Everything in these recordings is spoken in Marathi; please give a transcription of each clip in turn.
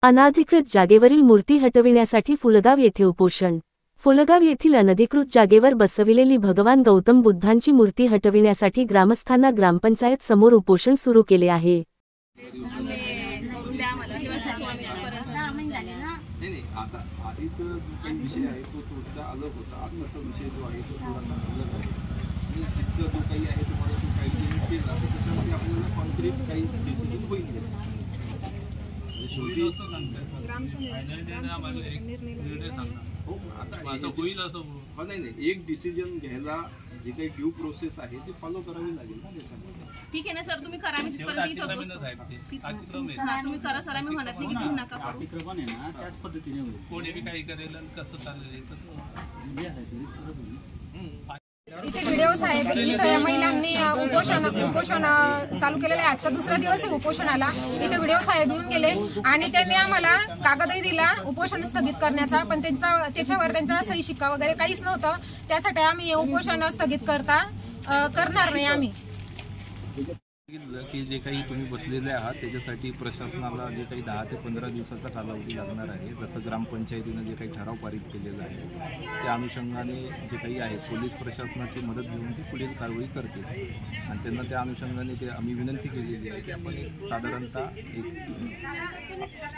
अनाधिकृत जागेवरील मूर्ती हटविण्यासाठी फुलगाव येथे उपोषण। फुलगाव येथील अनधिकृत जागेवर बसविलेली भगवान गौतम बुद्धांची मूर्ती हटविण्यासाठी ग्रामस्थांना ग्रामपंचायत समोर उपोषण सुरू केले आहे। एक डिसिजन घ्यायला जे काही ड्यू प्रोसेस आहे ते फॉलो करावी लागेल ना। ठीक आहे ना सर, तुम्ही करा, मी तिथपर्यंत इथं तुम्ही करा सर, आम्ही म्हणत नाही की तुम्ही नका करू। अतिक्रमण आहे ना त्याच पद्धतीने कोणी बी काही करेल कसं चाललेलं इथे व्हिडिओ साहेब इथे महिलांनी उपोषण चालू केलेलं आहे। आजचा दुसरा दिवस आहे उपोषणाला। इथे व्हिडिओ साहेब येऊन गेले आणि त्यांनी आम्हाला कागदही दिला उपोषण स्थगित करण्याचा, पण त्याच्यावर त्यांचा सही शिक्का वगैरे काहीच नव्हतं। त्यासाठी आम्ही उपोषण स्थगित करणार नाही आम्ही। की जे काही तुम्ही बसलेले आहात त्याच्यासाठी प्रशासनाला जे काही 10 ते 15 दिवसाचा कालावधी लागणार आहे। जसं ग्रामपंचायतीनं जे काही ठराव पारित केलेला आहे त्या अनुषंगाने जे काही आहे पोलीस प्रशासनाची मदत घेऊन ती पुढील कारवाई करते आणि त्यांना त्या अनुषंगाने ते आम्ही विनंती केलेली आहे की आपण साधारणतः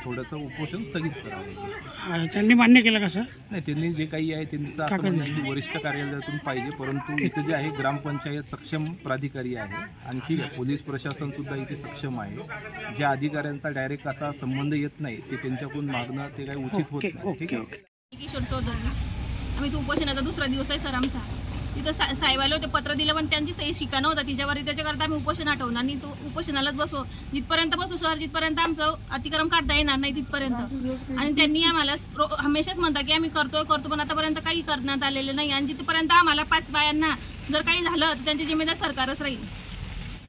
थोडंसं उपोषण स्थगित करावं। त्यांनी मान्य केलं का सर? नाही, त्यांनी जे काही आहे त्यांचं असं म्हणणं आहे की वरिष्ठ कार्यालयातून पाहिजे, परंतु इथे जे आहे ग्रामपंचायत सक्षम प्राधिकारी आहे आणि ठीक आहे पोलीस प्रशासन सुद्धा इथे सक्षम आहे। ज्या अधिकाऱ्यांचा डायरेक्ट असा संबंध येत नाही ते त्यांच्याकडून मागणं ते काही उचित होत नाही। ठीक आहे। किशोर चौधरी, आम्ही उपोषणाचा दुसरा दिवस आहे सर आमचा। तिथं साहेबाला होते पत्र दिलं पण त्यांची सही शिक्का नव्हता तिच्यावर, त्याच्याकरता आम्ही उपोषण हटवणार आणि तो उपोषणालाच बसू, जिथपर्यंत बसू सर, जिथपर्यंत आमचं अतिक्रम काढता येणार नाही तिथपर्यंत। आणि त्यांनी आम्हाला हमेशाच म्हणता की आम्ही करतो पण आतापर्यंत काही करण्यात आलेलं नाही आणि जिथपर्यंत आम्हाला 5 बायांना जर काही झालं तर त्यांची जिम्मेदार सरकारच राहील।